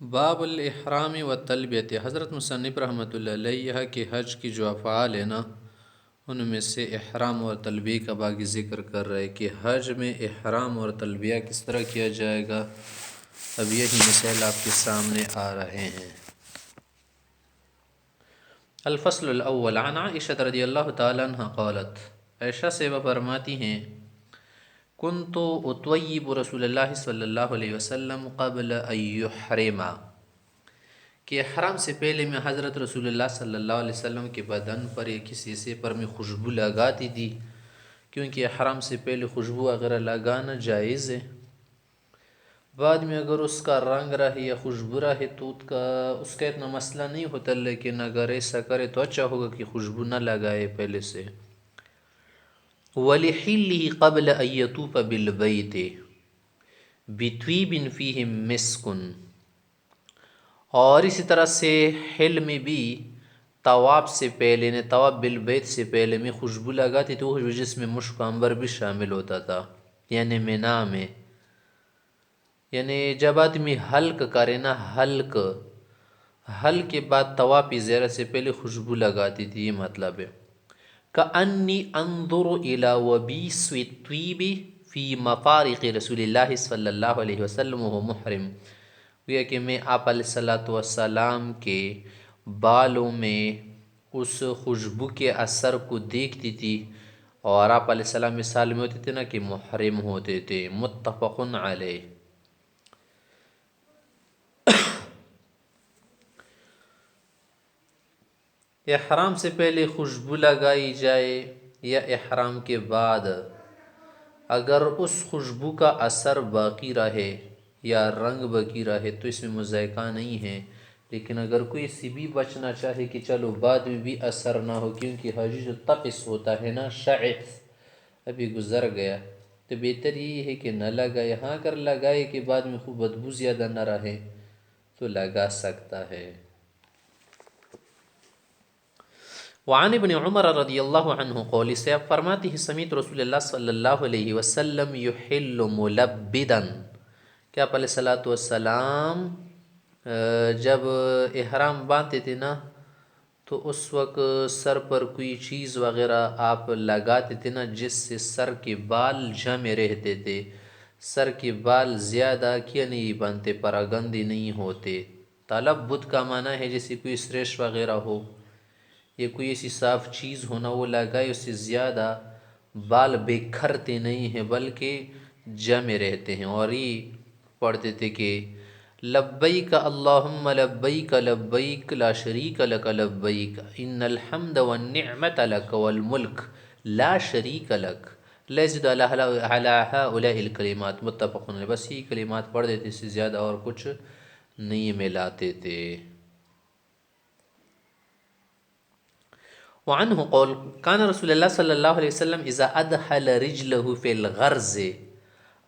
باب الاحرام و تلبیت۔ حضرت مصنف رحمۃ اللہ علیہ کہ حج کی جو افعال ہیں نا ان میں سے احرام اور تلبیہ کا باقی ذکر کر رہے کہ حج میں احرام اور تلبیہ کس طرح کیا جائے گا۔ اب یہی مسائل آپ کے سامنے آ رہے ہیں۔ الفصل الاول عن عائشہ رضی اللہ تعالی عنہ قالت، عائشہ سے وہ فرماتی ہیں کنت اطیب رسول اللہ صلی اللہ علیہ وسلم قبل ان یحرم، کہ احرام سے پہلے میں حضرت رسول اللہ صلی اللہ علیہ وسلم کے بدن پر یا کسی حصے پر میں خوشبو لگاتی تھی، کیونکہ احرام سے پہلے خوشبو وغیرہ لگانا جائز ہے۔ بعد میں اگر اس کا رنگ رہے یا خوشبو رہے تو اس کا اتنا مسئلہ نہیں ہوتا، لیکن اگر ایسا کرے تو اچھا ہوگا کہ خوشبو نہ لگائے پہلے سے۔ وَلِحِلِّهِ قَبْلَ أَن يَطُوفَ بِالْبَيْتِ بِطِيبٍ فِيهِ مِسْكٌ، اور اسی طرح سے حل میں بھی طواف سے پہلے نے طواف بالبیت سے پہلے میں خوشبو لگاتی تو جس میں مشک و عنبر بھی شامل ہوتا تھا، یعنی منا میں، یعنی جب آدمی حلق کرے نا، حلق کے بعد طواف زیارت سے پہلے خوشبو لگاتی تھی، یہ مطلب ہے۔ کأنی انظر الی وبیس الطیب فی مفارق رسول اللہ صلی اللہ علیہ وسلم وهو محرم، گویا کہ میں آپ علیہ الصلوۃ والسلام کے بالوں میں اس خوشبو کے اثر کو دیکھتی تھی، اور آپ علیہ السلام مثال میں ہوتے تھے نا کہ محرم ہوتے تھے۔ متفق علیہ۔ احرام سے پہلے خوشبو لگائی جائے یا احرام کے بعد، اگر اس خوشبو کا اثر باقی رہے یا رنگ باقی رہے تو اس میں مذائقہ نہیں ہے، لیکن اگر کوئی سی بھی بچنا چاہے کہ چلو بعد میں بھی اثر نہ ہو، کیونکہ حج جو تقص ہوتا ہے نا، شعث ابھی گزر گیا، تو بہتر یہ ہے کہ نہ لگائے۔ ہاں اگر لگائے کہ بعد میں خوب بدبو زیادہ نہ رہے تو لگا سکتا ہے۔ وعن ابن عمر رضی اللہ عنہ قول سے آپ فرماتی ہیں سمیت رسول اللہ صلی اللہ علیہ وسلم یحل ملبدا، کہ آپ علیہ الصلوۃ والسلام جب احرام باندھتے تھے نا تو اس وقت سر پر کوئی چیز وغیرہ آپ لگاتے تھے نا جس سے سر کے بال جمع رہتے تھے، سر کے بال زیادہ کیا نہیں بنتے، پراگندی نہیں ہوتے۔ تلبد کا معنی ہے جیسے کوئی سریش وغیرہ ہو یا کوئی ایسی صاف چیز ہونا وہ لگائے، اس سے زیادہ بال بکھرتے نہیں ہیں بلکہ جمع رہتے ہیں۔ اور یہ پڑھتے تھے کہ لبیک اللہم لبیک لبیک لا شریک لک لبیک ان الحمد والنعمت لک والملک لا شریک لک لا یزید علی ہؤلاء الکلمات۔ متفق علیہ۔ بس یہ کلمات پڑھ دیتے، اس سے زیادہ اور کچھ نہیں ملاتے تھے۔ وعنہ قول کان رسول اللہ صلی اللہ علیہ وسلم اذا ادخل رجلہ فی الغرز،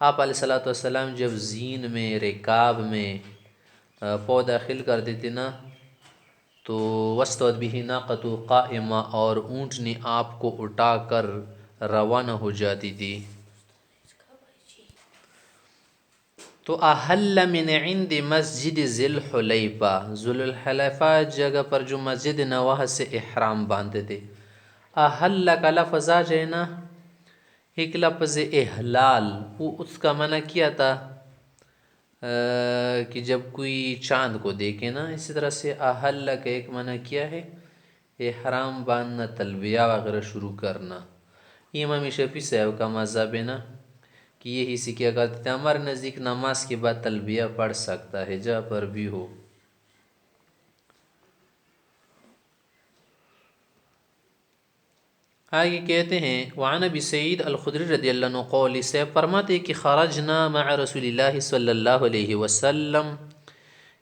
آپ علیہ الصلوۃ والسلام جب زین میں، رکاب میں پاؤں داخل کر دیتے نا تو واستوت بہ ناقۃ قائمہ، اور اونٹنی آپ کو اٹھا کر روانہ ہو جاتی تھی، تو احل من عند مسجد ذی الحلیفہ، ذو الحلیفہ جگہ پر جو مسجد نا وہاں سے احرام باندھتے تھے۔ احل کا لفظ آ جائے نا، ایک لفظ احلال، وہ اس کا معنی کیا تھا کہ جب کوئی چاند کو دیکھے نا، اسی طرح سے احل کا ایک معنی کیا ہے، احرام باندھنا، تلبیہ وغیرہ شروع کرنا۔ امام شافعی صاحب کا مذہب ہے نا کہ یہی سے کیا کرتے تھے، ہمارے نزدیک نماز کے بعد تلبیہ پڑھ سکتا ہے جہاں پر بھی ہو۔ آگے کہتے ہیں وعن ابی سعید الخدری رضی اللہ عنہ قول سے فرماتے کہ خرجنا مع رسول اللہ صلی اللہ علیہ وسلم،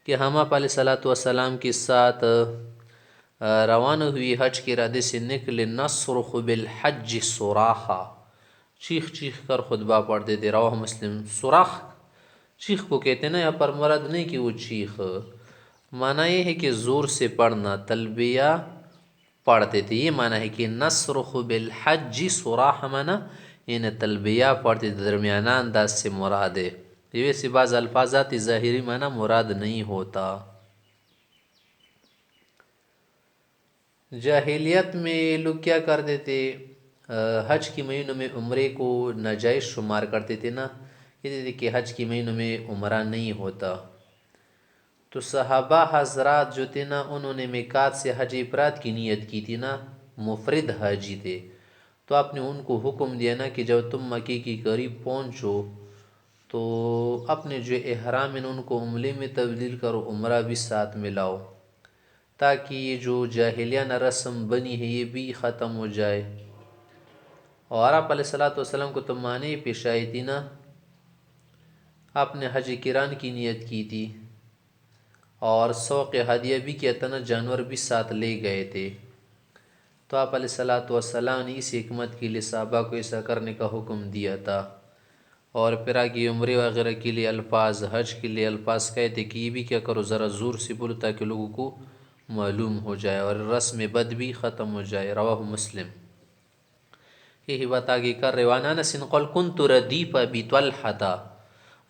کہ ہم آپ علیہ الصلوۃ والسلام کے ساتھ روانہ ہوئی حج کے ارادے سے نکلے، نصرخ بالحج صراخا، چیخ چیخ کر خطبہ پڑھتے تھے۔ رواہ مسلم۔ صراخ چیخ کو کہتے ہیں نا، یہاں پر مراد نہیں کہ وہ چیخ، معنی یہ ہے کہ زور سے پڑھنا، تلبیہ پڑھتے تھے، یہ معنی ہے کہ نصرخ بالحج صراخ معنی یعنی تلبیہ پڑھتے تھے، درمیانہ انداز سے مراد ہے۔ یہ سے بعض الفاظات ظاہری معنی مراد نہیں ہوتا۔ جاہلیت میں لوگ کیا کرتے تھے، حج کے مہینوں میں عمرے کو ناجائز شمار کرتے تھے نا، کہتے تھے کہ حج کے مہینوں میں عمرہ نہیں ہوتا۔ تو صحابہ حضرات جو تھے نا، انہوں نے میقات سے حج افراد کی نیت کی تھی نا، مفرد حاجی تھے، تو آپ نے ان کو حکم دیا نا کہ جب تم مکے کے قریب پہنچو تو اپنے جو احرام ہیں ان کو عمرے میں تبدیل کرو، عمرہ بھی ساتھ میں لاؤ، تاکہ یہ جو جاہلیانہ رسم بنی ہے یہ بھی ختم ہو جائے۔ اور آپ علیہ السلام کو تو معنی پیش آئی تھی نا، آپ نے حج کران کی نیت کی تھی اور سوق ہدیہ بھی کیا تھا نا، جانور بھی ساتھ لے گئے تھے۔ تو آپ علیہ السلام نے اس حکمت کے لیے صحابہ کو ایسا کرنے کا حکم دیا تھا۔ اور پھر آگے عمرے وغیرہ کے لیے الفاظ، حج کے لیے الفاظ کہتے کہ یہ بھی کیا کرو، ذرا زور سے بولو تاکہ لوگوں کو معلوم ہو جائے اور رسم بد بھی ختم ہو جائے۔ رواہ مسلم۔ یہی بات آگے کر رہے، وعن انس قال كنت ردیف بطلحة،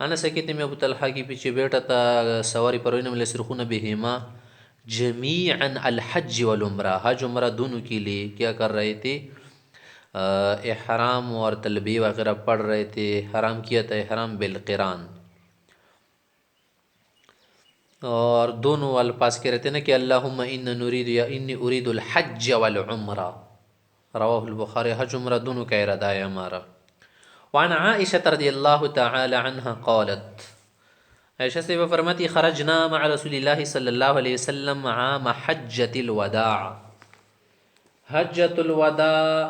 انس کہتے میں ابو طلحہ کے پیچھے بیٹھا تھا سواری پر، انہم لیسرخون بہما جمیعا الحج والعمرہ، حج عمرہ دونوں کے لیے کیا کر رہے تھے، احرام اور تلبیہ وغیرہ پڑھ رہے تھے۔ حرام کیا تھا احرام بالقران، اور دونوں الفاظ کہہ رہے تھے نا کہ اللہم انی ارید الحج والعمرہ، رواہ البخاری، حج عمرہ دونوں کا ارادہ ہے ہمارا۔ وعن عائشہ رضی اللہ تعالی عنہ قالت، عائشہ سے وہ فرماتی خرجنا مع رسول اللہ صلی اللہ علیہ وسلم عام حجۃ الوداع، حجۃ الوداع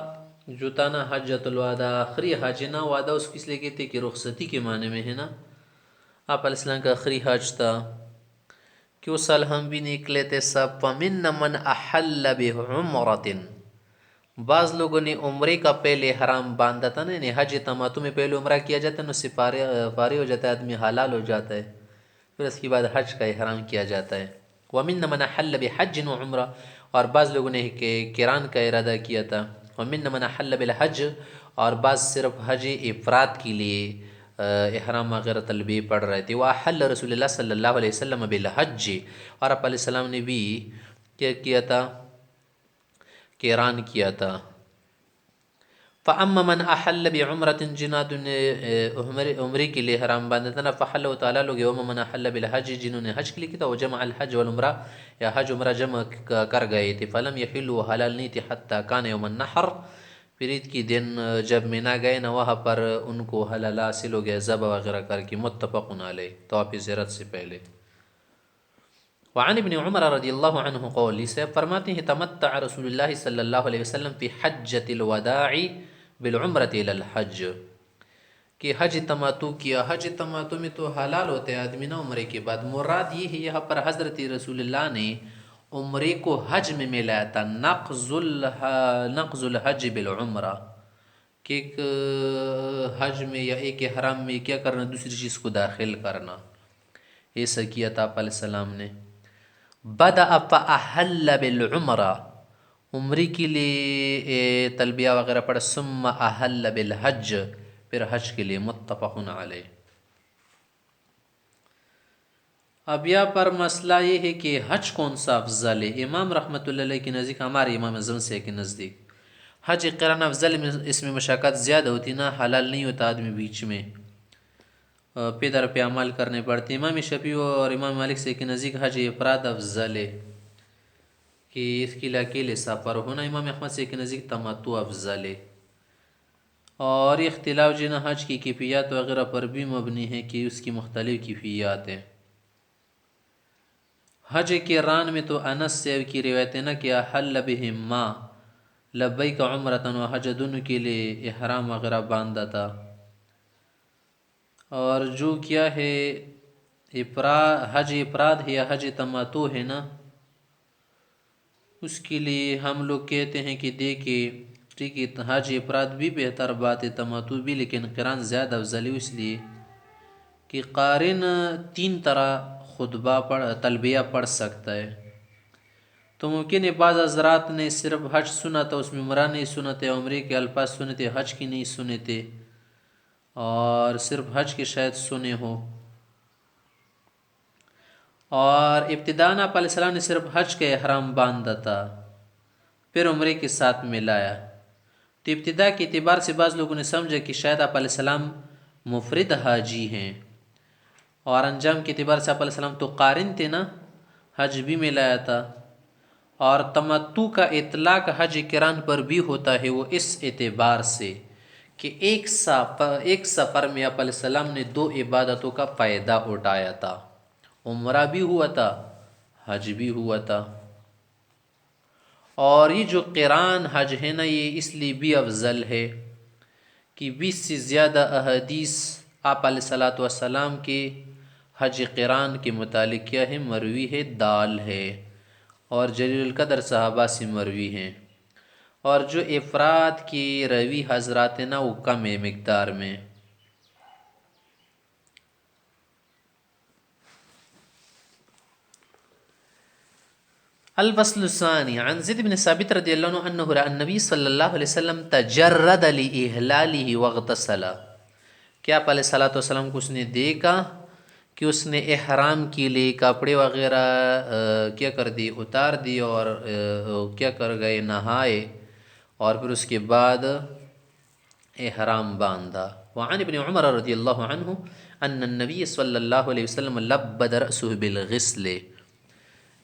جو تھا نا، حجۃ الوداع آخری حج نا، وعدہ اس کس لیے کہتے کہ رخصتی کے معنی میں ہے نا، آپ علیہ السلام کا آخری حج تھا کہ اس سال ہم بھی نکلے تھے سب۔ فمن من احل بعمرۃ، بعض لوگوں نے عمرے کا پہلے حرام باندھا تھا نا، یعنی حج تماتو میں پہلے عمرہ کیا جاتا ہے نا، اس سے فارغ ہو جاتا ہے آدمی، حلال ہو جاتا ہے، پھر اس کے بعد حج کا احرام کیا جاتا ہے۔ ومن من احل بحج وعمرہ، اور بعض لوگوں نے قران کا ارادہ کیا تھا۔ ومن من احل بالحج، اور بعض صرف حج افراد کے لیے احرام وغیرہ تلبیہ پڑھ رہے تھے۔ وَأَحَلَّ رسول اللہ صلی اللہ علیہ وسلم بالحج، اور آپ علیہ السلام نے بھی کیا کیا تھا، قران کیا تھا۔ فَأَمَّا مَنْ أَحَلَّ بِعُمْرَةٍ، جنہوں نے عمرے کے لیے حرام باندھا تھا نا، فَحَلَّ تعالیٰ لوگ، وَمَا مَنْ أَحَلَّ بِالْحَجِّ، جنہوں نے حج کے لیے کیا تھا، وَجَمَعَ الْحَجَّ وَالْعُمْرَةَ، یا حج عمرہ جمع کر گئے تھے، فَلَمْ يَحِلُّوا، حلال نہیں تھے، حَتَّى كَانَ يَوْمَ النَّحْرِ، پھر عید کی دن جب مینا گئے نا، وہاں پر ان کو حلال حاصل ہو گیا ذبح وغیرہ کر کے، متفق علیہ، طواف زیارت سے پہلے۔ وعن ابن عمر رضی اللہ عنہ قول، اسے فرماتے ہیں تمتع رسول اللہ صلی اللہ علیہ وسلم فی حجۃ الوداع بالعمرۃ الی الحج، کہ حج تماتو کیا۔ حج تماتو میں تو حلال ہوتے آدمی نا عمرے کے بعد، مراد یہ ہے یہاں پر حضرت رسول اللہ نے عمرے کو حج میں ملایا تھا، نقض الحج بالعمرہ، کہ ایک حج میں یا ایک احرام میں کیا کرنا، دوسری چیز کو داخل کرنا، ایسا کیا تھا آپ علیہ السلام نے۔ بدأ فأحل بالعمرہ، عمرے کے لیے تلبیہ وغیرہ پڑھ، ثم احل بالحج، پھر حج کے لیے، متفق علیہ۔ اب یہاں پر مسئلہ یہ ہے کہ حج کون سا افضل ہے۔ امام رحمۃ اللہ علیہ کے نزدیک، ہمارے امام اعظم سے کے نزدیک حج قران افضل، اس میں مشقت زیادہ ہوتی نا، حلال نہیں ہوتا آدمی بیچ میں، پیدر پہ عمل کرنے پڑتے۔ امام شفیع اور امام مالک سے کے نزدیک حج افراد افضل ہے، کہ اس کے لیے اکیلے سفر ہونا۔ امام احمد سے کے نزدیک تمتع افضل ہے، اور اختلاف جنا حج کی کیفیات وغیرہ پر بھی مبنی ہے کہ اس کی مختلف کیفیات ہیں۔ حج قران میں تو انس سے کی روایت ہے نا کہ احل بہما لبیک عمرۃ و حج، دونوں کے لیے احرام وغیرہ باندھا تھا۔ اور جو کیا ہے حج افراد ہے یا حج تماتو ہے نا، اس کے لیے ہم لوگ کہتے ہیں کہ دیکھے ٹھیک ہے، حج افراد بھی بہتر بات ہے، تماتو بھی، لیکن قران زیادہ افضل ہے، اس لیے کہ قارن 3 طرح خطبہ تلبیہ پڑھ سکتا ہے۔ تو ممکن ہے بعض حضرات نے صرف حج سنا تھا، اس میں عمرہ نہیں سنا تھے، عمرے کے الفاظ سنے تھے، حج کی نہیں سنے تھے، اور صرف حج کی شاید سنے ہو، اور ابتداءً آپ علیہ السلام نے صرف حج کے احرام باندھا تھا، پھر عمرے کے ساتھ ملایا، تو ابتدا کے اعتبار سے بعض لوگوں نے سمجھا کہ شاید آپ علیہ السلام مفرد حاجی ہیں، اور انجام کے اعتبار سے آپ علیہ السلام تو قارن تھے نا، حج بھی ملایا تھا، اور تمتع کا اطلاق حج کران پر بھی ہوتا ہے، وہ اس اعتبار سے کہ ایک سفر میں آپ علیہ السلام نے دو عبادتوں کا فائدہ اٹھایا تھا، عمرہ بھی ہوا تھا، حج بھی ہوا تھا۔ اور یہ جو قران حج ہے نا، یہ اس لیے بھی افضل ہے کہ 20 سے زیادہ احادیث آپ علیہ الصلاۃ والسلام کے حج قران کے متعلق کیا ہے، مروی ہے، دال ہے، اور جلیل القدر صحابہ سے مروی ہیں، اور جو افراد کی روی حضرات ہیں نا وہ کم ہے مقدار میں۔ الفصل الثانی عن زید بن ثابت رضی اللہ عنہ انہ رأى النبی صلی اللہ علیہ وسلم تجرد لإحلالہ واغتسل، کیا آپ علیہ الصلوۃ والسلام کو اس نے دیکھا کہ اس نے احرام کے لیے کپڑے وغیرہ کیا کر دی، اتار دی، اور کیا کر گئے، نہائے، اور پھر اس کے بعد احرام باندھا۔ وعن ابن عمر رضی اللہ عنہ ان النبی صلی اللہ علیہ وسلم لبد رأسه بالغسل،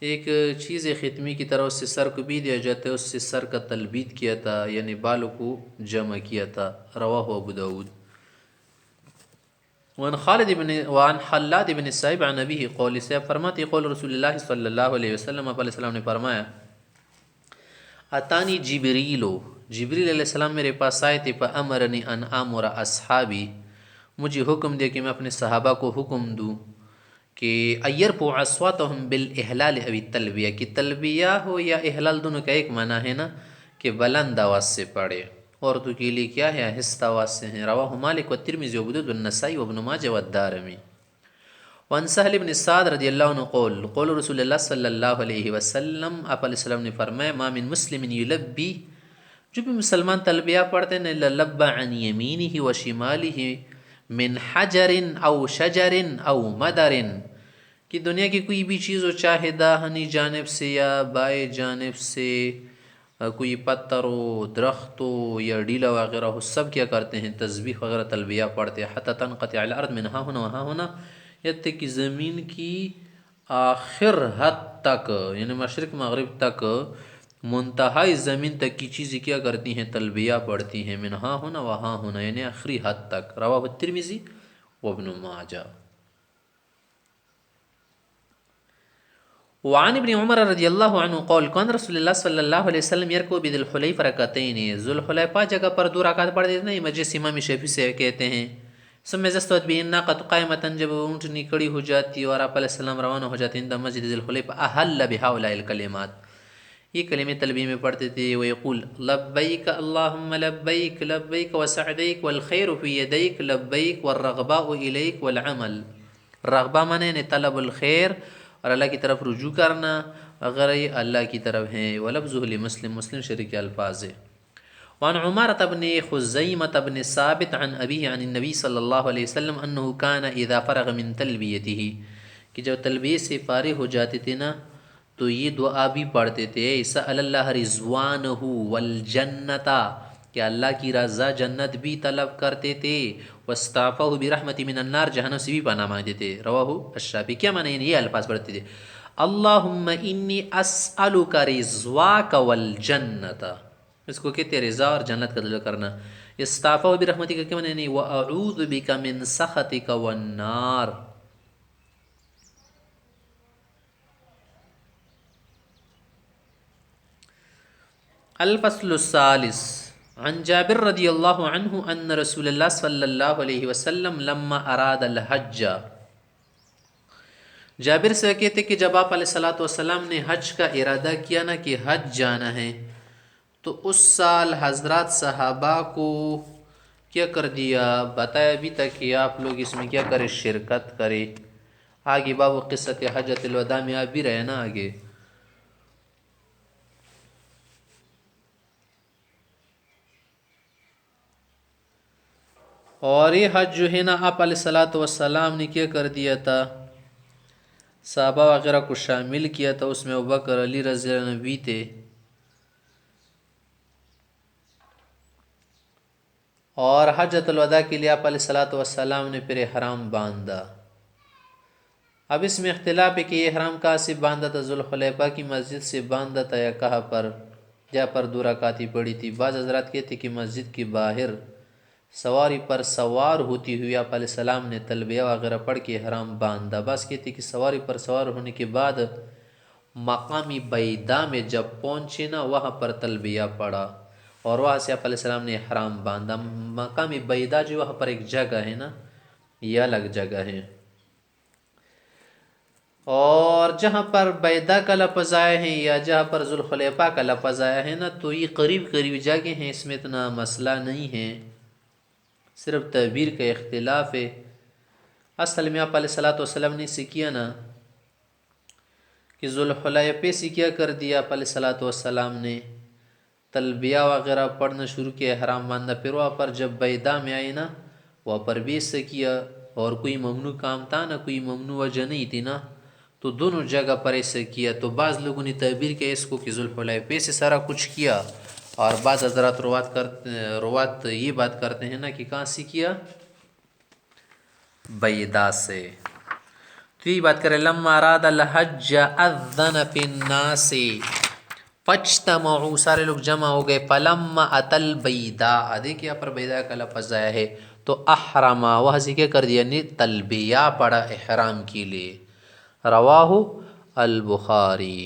ایک چیز ختمی کی طرح اس سے سر کو بھی دیا جاتا ہے، اس سے سر کا تلبید کیا تھا، یعنی بالوں کو جمع کیا تھا، رواہ ابو داود۔ وعن خلاد بن صائب عن ابیہ قول سے فرماتے قول رسول اللہ صلی اللہ علیہ وسلم، آپ علیہ السلام نے فرمایا اتانی جبریل علیہ السلام میرے پاس آئے تھے، فامرنی ان آمر اصحابی، مجھے حکم دیا کہ میں اپنے صحابہ کو حکم دوں کہ ایرفعوا اصواتهم بالاحلال او التلبیہ، کہ تلبیہ ہو یا احلال دونوں کا ایک معنی ہے نا کہ بلند آواز سے پڑھے، عورتوں کے لیے کیا ہے آہستہ آواز سے ہیں۔ رواہ مالک والترمذی وابو داود والنسائی وابن ماجہ والدارمی۔ وعن سہل بن سعد رضی اللہ عنہ قول رسول اللہ صلی اللہ علیہ وسلم، آپ علیہ السلام نے فرمایا ما من مسلم یلبی، جو بھی مسلمان تلبیہ پڑھتے ہیں الا لبى عن یمینہ و شمالہ من حجر او شجر او مدر، کہ دنیا کی کوئی بھی چیز ہو، چاہے داہنی جانب سے یا بائیں جانب سے، کوئی پتھر ہو، درخت ہو یا ڈیلا وغیرہ ہو، سب کیا کرتے ہیں تسبیح وغیرہ تلبیہ پڑھتے ہیں، حتی تنقطع الارض من ہا ہونا وہاں ہونا، یہاں تک کہ زمین کی آخر حد تک، یعنی مشرق مغرب تک، منتہائی زمین تک کی چیزیں کیا کرتی ہیں تلبیہ پڑھتی ہیں، من ہا ہونا وہاں ہونا، یعنی آخری حد تک۔ رواہ الترمذی وابن ماجہ۔ وعن ابن عمر رضی اللہ عنہ قول کان رسول اللہ صلی اللہ علیہ وسلم یرکو بذی الحلیفہ رکعتین، ذوالحلیفہ جگہ پر 2 رکعت پڑھ دیتے ہیں، مجلس امام شافعی سے کہتے ہیں۔ ثم اذا استوت به الناقۃ قائمۃ، جب اونٹنی کھڑی ہو جاتی اور آپ علیہ السلام روانہ ہو جاتے ہیں مسجد ذی الحلیفہ، احل بہؤلاء الکلمات، یہ کلمے تلبیہ میں پڑھتے تھے، ویقول لبیک اللہم لبیک لبیک وسعدیک والخیر فی یدیک لبیک والرغباء الیک والعمل، رغبہ مانے نے طلب الخیر اور اللہ کی طرف رجوع کرنا وغیرہ، یہ اللہ کی طرف ہیں۔ ولفظہ لمسلم، مسلم شریف کے الفاظ ہے۔ وعن عمارة بن خزیمة بن ثابت عن ابیہ عن النبی صلی اللہ علیہ وسلم انہ کان اذا فرغ من تلبیتہ، کہ جب تلبیہ سے فارغ ہو جاتے تھے نا تو یہ دعا بھی پڑھتے تھے، سأل اللہ رضوانہ والجنۃ، کہ اللہ کی رضا جنت بھی طلب کرتے تھے، واستعفاہ برحمت من النار، جہنم سے بھی پناہ مانگتے تھے۔ رواہ الشافعی، کیا معنی ہے؟ یہ الفاظ پڑھتے تھے اللہم انی اسألک رضواک والجنۃ، اس کو کہتے ہیں رضا اور جنت کا طلب کرنا۔ استعفاہ برحمتک کا کیا معنی ہے؟ واعوذ بک من سخطک والنار۔ الفصل الثالث عن جابر رضی اللہ عنہ ان رسول اللہ صلی اللہ علیہ وسلم لما اراد الحج، جابر سے کہتے کہ جب آپ علیہ الصلوۃ والسلام نے حج کا ارادہ کیا نا کہ حج جانا ہے، تو اس سال حضرات صحابہ کو کیا کر دیا، بتایا بھی تھا کہ آپ لوگ اس میں کیا کریں، شرکت کریں۔ آگے باب قصۃ حجۃ الوداع میں آپ بھی رہے نا آگے۔ اور یہ حج جو ہے نا آپ علیہ الصلاۃ والسلام نے کیا کر دیا تھا، صحابہ وغیرہ کو شامل کیا تھا، اس میں ابوبکر علی رضی اللہ عنہ بھی تھے، اور حجۃ الوداع کے لیے آپ علیہ الصلاۃ والسلام نے پھر احرام باندھا۔ اب اس میں اختلاف ہے کہ یہ احرام کہاں سے باندھا تھا، ذوالحلیفہ کی مسجد سے باندھا تھا یا کہاں پر، جہاں پر 2 رکعتیں پڑھی تھی۔ بعض حضرات کہتے کہ مسجد کے باہر سواری پر سوار ہوتی ہوئی آپ علیہ السلام نے تلبیہ وغیرہ پڑھ کے احرام باندھا۔ بعض کہتے کہ سواری پر سوار ہونے کے بعد مقامی بیدا میں جب پہنچے نا وہاں پر تلبیہ پڑھا اور وہاں سے آپ علیہ السلام نے احرام باندھا۔ مقامی بیدا جو وہاں پر ایک جگہ ہے نا، یہ الگ جگہ ہے، اور جہاں پر بیدا کا لفظ آیا ہے یا جہاں پر ذوالحلیفہ کا لفظ آیا ہے نا، تو یہ قریب قریب جگہ ہیں، اس میں اتنا مسئلہ نہیں ہے، صرف تعبیر کا اختلاف ہے۔ اصل میں آپ علیہ الصلاۃ والسلام نے سے کیا نا کہ ذوالحلیفہ سے کیا کر دیا، آپ علیہ الصلاۃ والسلام نے تلبیہ وغیرہ پڑھنا شروع کیا، احرام باندھا، پھر وہاں پر جب بیدا میں آئے نا وہاں پر بھی سے کیا، اور کوئی ممنوع کام تھا نا، کوئی ممنوع وجہ نہیں تھی نا، تو دونوں جگہ پر ایسے کیا۔ تو بعض لوگوں نے تعبیر کیا اس کو کہ ذوالحلیفہ سے سارا کچھ کیا، اور بعض حضرات روات یہ بات کرتے ہیں نا کہ کہاں سے کیا، بیدا سے۔ تو یہ بات کرے لما اراد الحج اذن فی الناس فاجتمعوا، سارے لوگ جمع ہو گئے، فلما اتى البیداء، دیکھیے یہاں پر بیدا کا لفظ آیا ہے، تو احرم، وہاں سے کیا کر دیا، یعنی تلبیہ پڑا احرام کے لیے۔ رواہ البخاری۔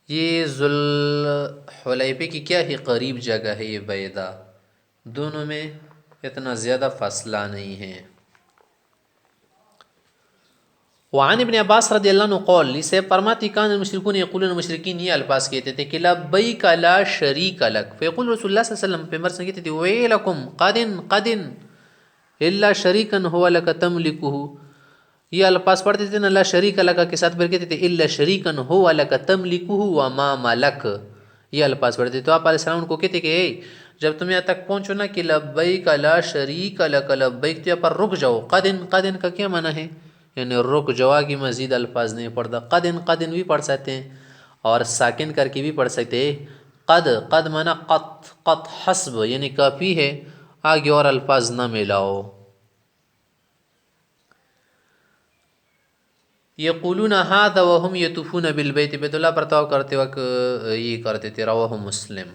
یہ ذوالحلیفہ کی کیا ہے، قریب جگہ ہے یہ بیدا، دونوں میں اتنا زیادہ فاصلہ نہیں ہے۔ وعن ابن عباس رضی اللہ عنہ قول، اسے فرماتی کان المشرکون یقولون، مشرکین یہ الفاظ کہتے تھے کہ لبیک لا شریک لک، فیقول رسول اللہ صلی اللہ علیہ وسلم، پیغمبر سے کہتے تھے ویلکم قد الا شریکا هو لک تملکہ، یہ الفاظ پڑھتے تھے نا لا شریک لک کے ساتھ، پھر کہتے تھے الا شریکا هو لک تملکہ وما ملک، یہ الفاظ پڑھتے تھے۔ تو آپ علیہ السلام کو کہتے کہ جب تم یہاں تک پہنچو نا کہ لبیک لا شریک لک لبیک، تو یہاں پر رک جاؤ۔ قد کا کیا معنی ہے، یعنی رک جوا کی مزید الفاظ نہیں پڑھتا، قد بھی پڑھ سکتے ہیں اور ساکن کر کے بھی پڑھ سکتے ہیں۔ قد معنی قط حسب، یعنی کافی ہے، آگے اور الفاظ نہ ملاؤ۔ یقولون ھذا وهم یطوفون بالبیت، بیت اللہ پر طواف کرتے وقت یہ کرتے تھے۔ رواہ مسلم۔